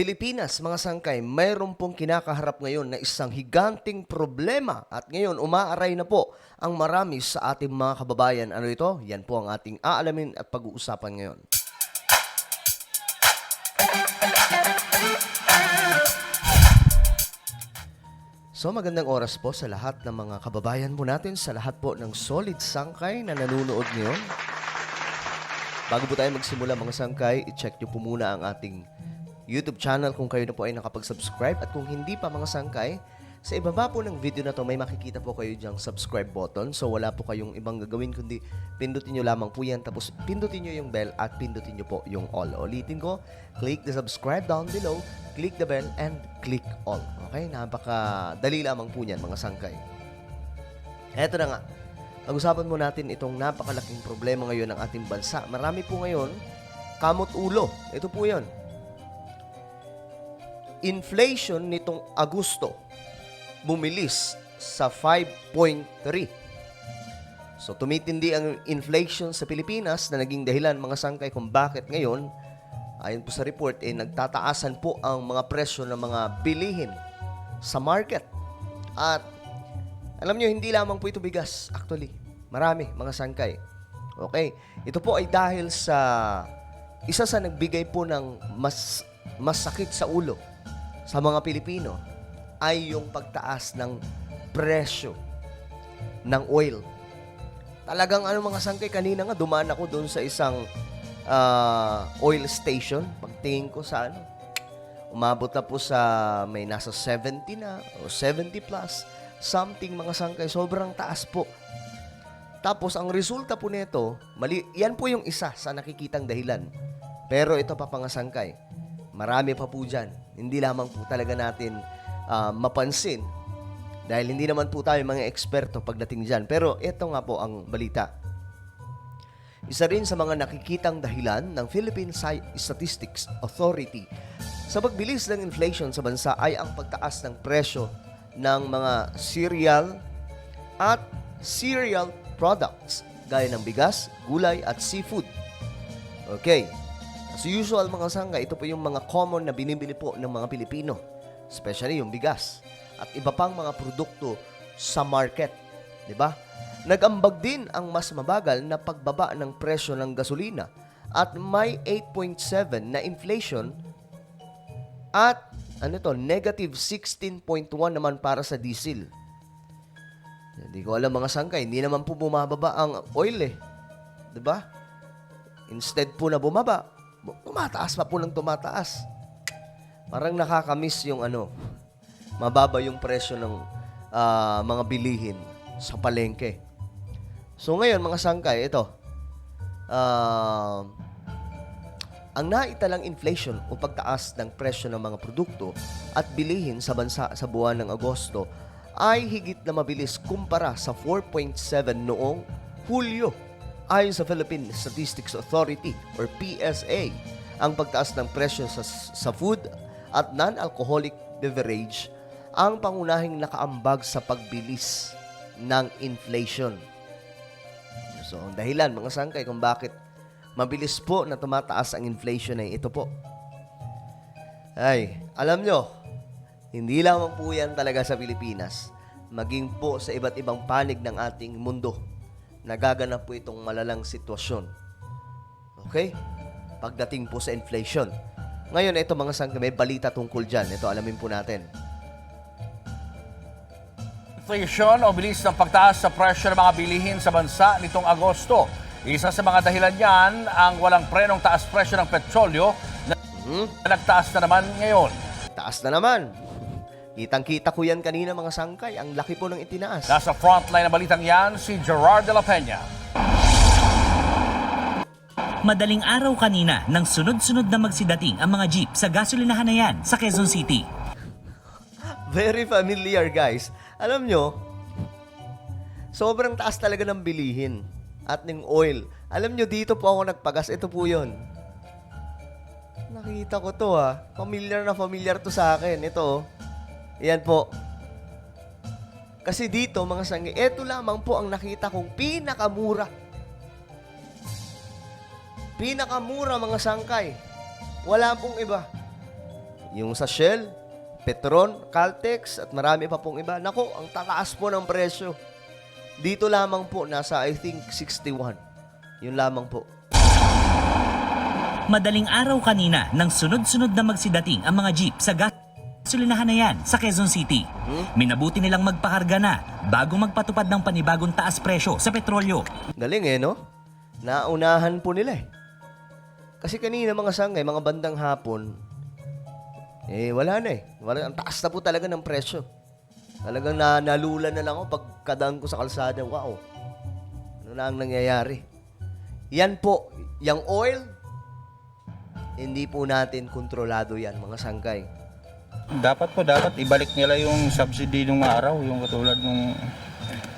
Pilipinas, mga sangkay, mayroon pong kinakaharap ngayon na isang higanting problema at ngayon umaaray na po ang marami sa ating mga kababayan. Ano ito? Yan po ang ating aalamin at pag-uusapan ngayon. So magandang oras po sa lahat ng mga kababayan po natin, sa lahat po ng solid sangkay na nanonood ngayon. Bago po tayo magsimula mga sangkay, i-check nyo po muna ang ating YouTube channel kung kayo na po ay nakapag-subscribe. At kung hindi pa mga sangkay, sa ibaba po ng video na to may makikita po kayo diyang subscribe button. So wala po kayong ibang gagawin kundi pindutin nyo lamang po yan. Tapos pindutin nyo yung bell at pindutin nyo po yung all. Ulitin ko, click the subscribe down below, click the bell and click all. Okay? Napakadali lamang po yan mga sangkay. Eto na nga. Pag-usapan mo natin itong napakalaking problema ngayon ng ating bansa. Marami po ngayon kamot ulo. Ito po yun. Inflation nitong Agosto bumilis sa 5.3. So tumitindi ang inflation sa Pilipinas na naging dahilan mga sangkay kung bakit ngayon, ayon po sa report, nagtataasan po ang mga presyo ng mga bilihin sa market. At alam nyo, hindi lamang po ito bigas. Actually, marami mga sangkay. Okay, ito po ay dahil sa isa sa nagbigay po ng mas sakit sa ulo sa mga Pilipino ay yung pagtaas ng presyo ng oil. Talagang mga sangkay, kanina nga dumaan ako doon sa isang oil station. Pagtingin ko sa umabot na po sa may nasa 70 na o 70 plus something mga sangkay. Sobrang taas po. Tapos ang resulta po nito, yan po yung isa sa nakikitang dahilan. Pero ito pa mga sangkay, marami pa po dyan. Hindi lamang po talaga natin mapansin dahil hindi naman po tayo mga eksperto pagdating dyan. Pero ito nga po ang balita. Isa rin sa mga nakikitang dahilan ng Philippine Statistics Authority sa pagbilis ng inflation sa bansa ay ang pagtaas ng presyo ng mga cereal at cereal products gaya ng bigas, gulay at seafood. Okay. As usual mga sangkay, ito po yung mga common na binibili po ng mga Pilipino, especially yung bigas at iba pang mga produkto sa market, di ba? Nag-ambag din ang mas mabagal na pagbaba ng presyo ng gasolina at may 8.7 na inflation at negative 16.1 naman para sa diesel. Hindi ko alam mga sangkay, hindi naman po bumababa ang oil di ba? Instead po na bumaba, tumataas pa po ng tumataas. Parang nakakamiss yung mababa yung presyo ng mga bilihin sa palengke. So ngayon mga sangkay, ito, ang naitalang inflation o pagtaas ng presyo ng mga produkto at bilihin sa bansa sa buwan ng Agosto ay higit na mabilis kumpara sa 4.7 noong Hulyo. Ayon sa Philippine Statistics Authority or PSA, ang pagtaas ng presyo sa food at non-alcoholic beverage ang pangunahing nakaambag sa pagbilis ng inflation. So, ang dahilan mga sangkay kung bakit mabilis po na tumataas ang inflation ay ito po. Ay, alam nyo, hindi lamang po yan talaga sa Pilipinas, maging po sa iba't ibang panig ng ating mundo. Nagaganap po itong malalang sitwasyon. Okay? Pagdating po sa inflation. Ngayon, ito mga sangkay, may balita tungkol dyan. Ito, alamin po natin. Inflation o bilis ng pagtaas sa presyo ng mga bilihin sa bansa nitong Agosto. Isa sa mga dahilan niyan ang walang prenong taas presyo ng petrolyo na nagtaas na naman ngayon. Taas na naman. Kitang-kita ko yan kanina mga sangkay. Ang laki po ng itinaas. Nasa frontline na balitang yan, si Gerard de la Peña. Madaling araw kanina nang sunod-sunod na magsidating ang mga jeep sa gasolinahan na yan sa Quezon City. Very familiar guys. Alam nyo, sobrang taas talaga ng bilihin at ng oil. Alam nyo, dito po ako nagpagas. Ito po yun. Nakita ko to Familiar na familiar to sa akin. Ito Yan po. Kasi dito, mga sangay, eto lamang po ang nakita kong pinakamura. Pinakamura, mga sangkay. Wala pong iba. Yung sa Shell, Petron, Caltex, at marami pa pong iba. Nako, ang tataas po ng presyo. Dito lamang po, nasa I think 61. Yun lamang po. Madaling araw kanina nang sunod-sunod na magsidating ang mga jeep sa gasolinahan na yan sa Quezon City. Minabuti nilang magpakarga na bago magpatupad ng panibagong taas presyo sa petrolyo. Galing no? Naunahan po nila Kasi kanina mga sangay, mga bandang hapon, wala na ang taas na po talaga ng presyo. Talagang nalula na lang ako pagkadaan ko sa kalsada. Wow. Ano na ang nangyayari? Yan po, yung oil, hindi po natin kontrolado yan, mga sangkay. Dapat ibalik nila yung subsidy nung araw, yung katulad nung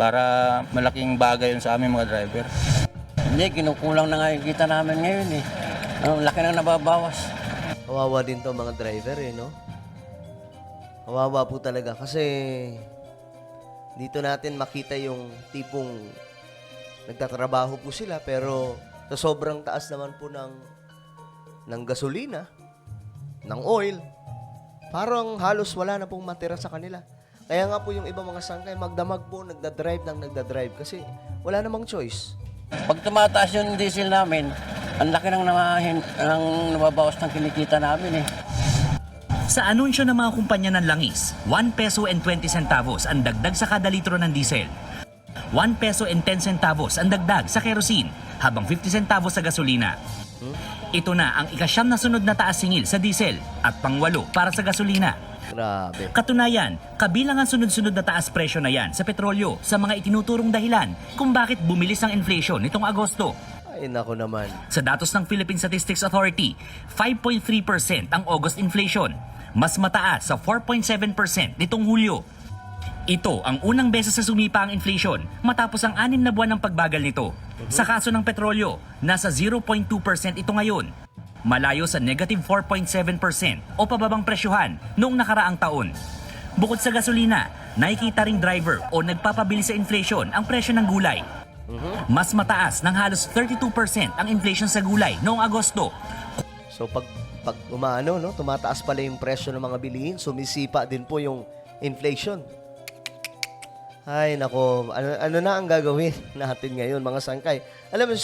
para malaking bagay yun sa aming mga driver. Hindi, kinukulang na nga yung kita namin ngayon Ang laki nang nababawas. Kawawa din to mga driver no? Kawawa po talaga kasi dito natin makita yung tipong nagtatrabaho po sila pero sa sobrang taas naman po ng gasolina, ng oil, parang halos wala na pong matira sa kanila. Kaya nga po yung ibang mga sangkay magdamag po, nagdadrive kasi wala namang choice. Pag tumataas yung diesel namin, ang laki nang nababawas ng kinikita namin Sa anunsyo ng mga kumpanya ng langis, 1 peso and 20 centavos ang dagdag sa kada litro ng diesel. 1 peso and 10 centavos ang dagdag sa kerosene, habang 50 centavos sa gasolina. Ito na ang ikasyam na sunod na taas singil sa diesel at pangwalo para sa gasolina. Grabe. Katunayan, kabilang ang sunod-sunod na taas presyo na yan sa petrolyo sa mga itinuturong dahilan kung bakit bumilis ang inflation nitong Agosto. Ay, nako naman. Sa datos ng Philippine Statistics Authority, 5.3% ang August inflation, mas mataas sa 4.7% nitong Hulyo. Ito ang unang beses sa sumipa ang inflation matapos ang 6 na buwan ng pagbagal nito. Sa kaso ng petrolyo, nasa 0.2% ito ngayon. Malayo sa negative 4.7% o pababang presyohan noong nakaraang taon. Bukod sa gasolina, nakikita ring driver o nagpapabilis sa inflation ang presyo ng gulay. Mas mataas ng halos 32% ang inflation sa gulay noong Agosto. So pag tumataas pala yung presyo ng mga bilihin, sumisipa din po yung inflation. Ay, nako, ano na ang gagawin natin ngayon, mga sangkay? Alam mo,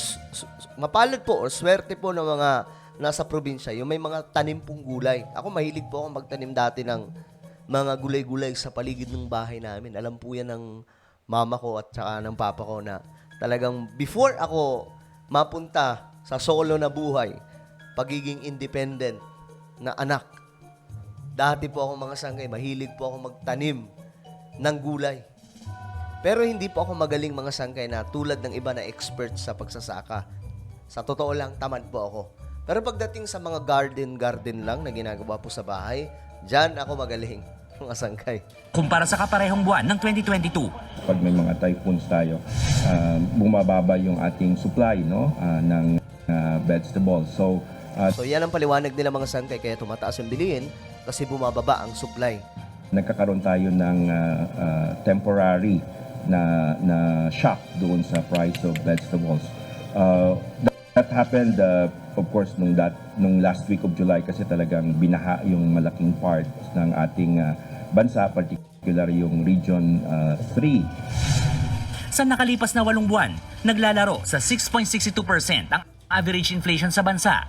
mapalad po o swerte po ng mga nasa probinsya, yung may mga tanim pong gulay. Ako, mahilig po ako magtanim dati ng mga gulay-gulay sa paligid ng bahay namin. Alam po yan ng mama ko at saka ng papa ko na talagang before ako mapunta sa solo na buhay, pagiging independent na anak, dati po ako mga sangkay, mahilig po ako magtanim ng gulay. Pero hindi po ako magaling mga sangkay na tulad ng iba na expert sa pagsasaka. Sa totoo lang, tamad po ako. Pero pagdating sa mga garden lang na ginagawa po sa bahay, dyan ako magaling, mga sangkay. Kumpara sa kaparehong buwan ng 2022. Pag may mga typhoons tayo, bumababa yung ating supply ng vegetables. So yan ang paliwanag nila mga sangkay, kaya tumataas yung bilihin kasi bumababa ang supply. Nagkakaroon tayo ng temporary na shock doon sa price of vegetables. That happened, of course, nung last week of July kasi talagang binaha yung malaking part ng ating bansa, particular yung Region 3. Sa nakalipas na 8 buwan, naglalaro sa 6.62% ang average inflation sa bansa.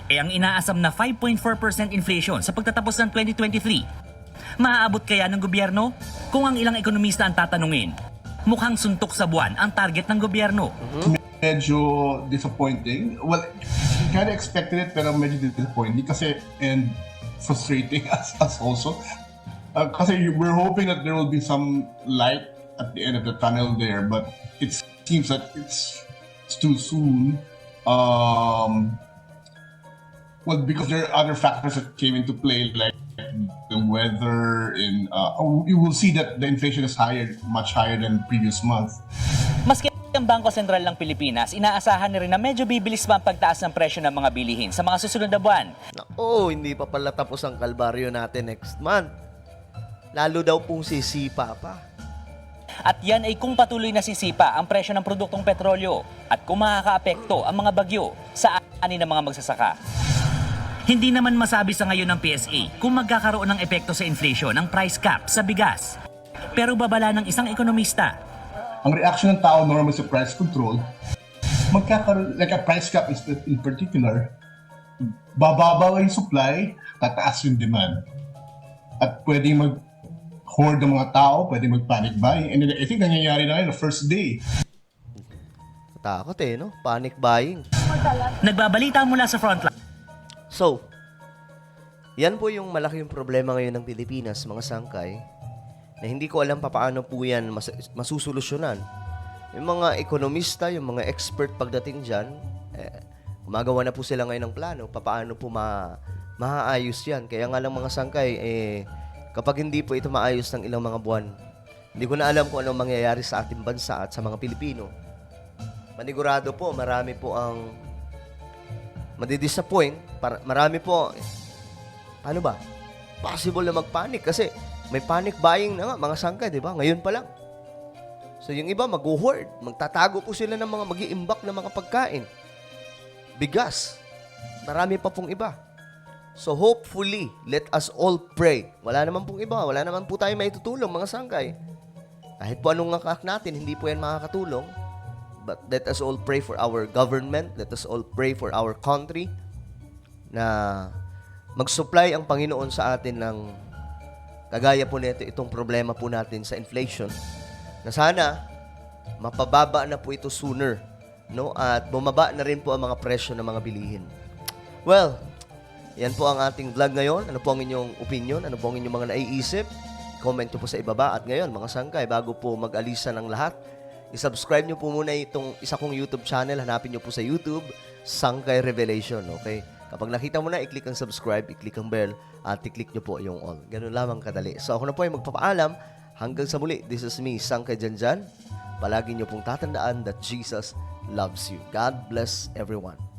Ang inaasam na 5.4% inflation sa pagtatapos ng 2023. Maaabot kaya ng gobyerno? Kung ang ilang ekonomista ang tatanungin, mukhang suntok sa buwan ang target ng gobyerno. Medyo disappointing. Well, we kind of expected it, pero medyo disappointing kasi and frustrating us also. Kasi we're hoping that there will be some light at the end of the tunnel there, but it seems that it's too soon. Well, because there are other factors that came into play, like the weather. You will see that the inflation is much higher than previous month. Maski ang Bangko Sentral ng Pilipinas, inaasahan na rin na medyo bibilis pa ang pagtaas ng presyo ng mga bilihin sa mga susunod na buwan. Hindi pa pala tapos ang kalbaryo natin next month. Lalo daw pong sisipa pa. At yan ay kung patuloy na sisipa ang presyo ng produktong petrolyo at kung makakaapekto ang mga bagyo sa ani ng mga magsasaka. Hindi naman masabi sa ngayon ng PSA kung magkakaroon ng epekto sa inflation ang price cap sa bigas. Pero babala ng isang ekonomista, Ang reaction ng tao normal sa price control, magkakaroon, like a price cap is in particular, bababa yung supply, tataas yung demand. At pwedeng mag-hoard ng mga tao, pwedeng mag-panic buying. And I think nangyayari na yun the first day. Takot no? Panic buying. nagbabalita mula sa frontline. So, yan po yung malaking problema ngayon ng Pilipinas, mga sangkay, na hindi ko alam paano po yan masusolusyonan. Yung mga ekonomista, yung mga expert pagdating dyan, gumagawa na po sila ngayon ng plano, paano po maaayos yan. Kaya nga lang mga sangkay, kapag hindi po ito maayos ng ilang mga buwan, hindi ko na alam kung anong mangyayari sa ating bansa at sa mga Pilipino. Manigurado po, marami po ang madidisappoint. Marami po, paano ba? Possible na mag-panic kasi may panic buying na nga, mga sangkay, di ba? Ngayon pa lang. So yung iba, mag-hoard. Magtatago po sila ng mga mag-iimbak na mga pagkain. Bigas. Marami pa pong iba. So hopefully, let us all pray. Wala naman pong iba. Wala naman po tayo maitutulong, mga sangkay. Kahit po anong ngakak natin, hindi po yan makakatulong. But let us all pray for our government. Let us all pray for our country na mag-supply ang Panginoon sa atin ng kagaya po nito itong problema po natin sa inflation na sana mapababa na po ito sooner, no? At bumaba na rin po ang mga presyo ng mga bilihin. Well, yan po ang ating vlog ngayon. Ano po ang inyong opinion? Ano po ang inyong mga naiisip? Comment nyo po sa ibaba. At ngayon, mga sangkay, bago po mag-alisa ng lahat, i-subscribe nyo po muna itong isa kong YouTube channel. Hanapin nyo po sa YouTube, Sangkay Revelation. Okay? Kapag nakita mo na, i-click ang subscribe, i-click ang bell, at i-click nyo po yung all. Ganun lamang kadali. So ako na po ay magpapaalam. Hanggang sa muli, this is me, Sangkay Janjan. Palagi nyo pong tatandaan that Jesus loves you. God bless everyone.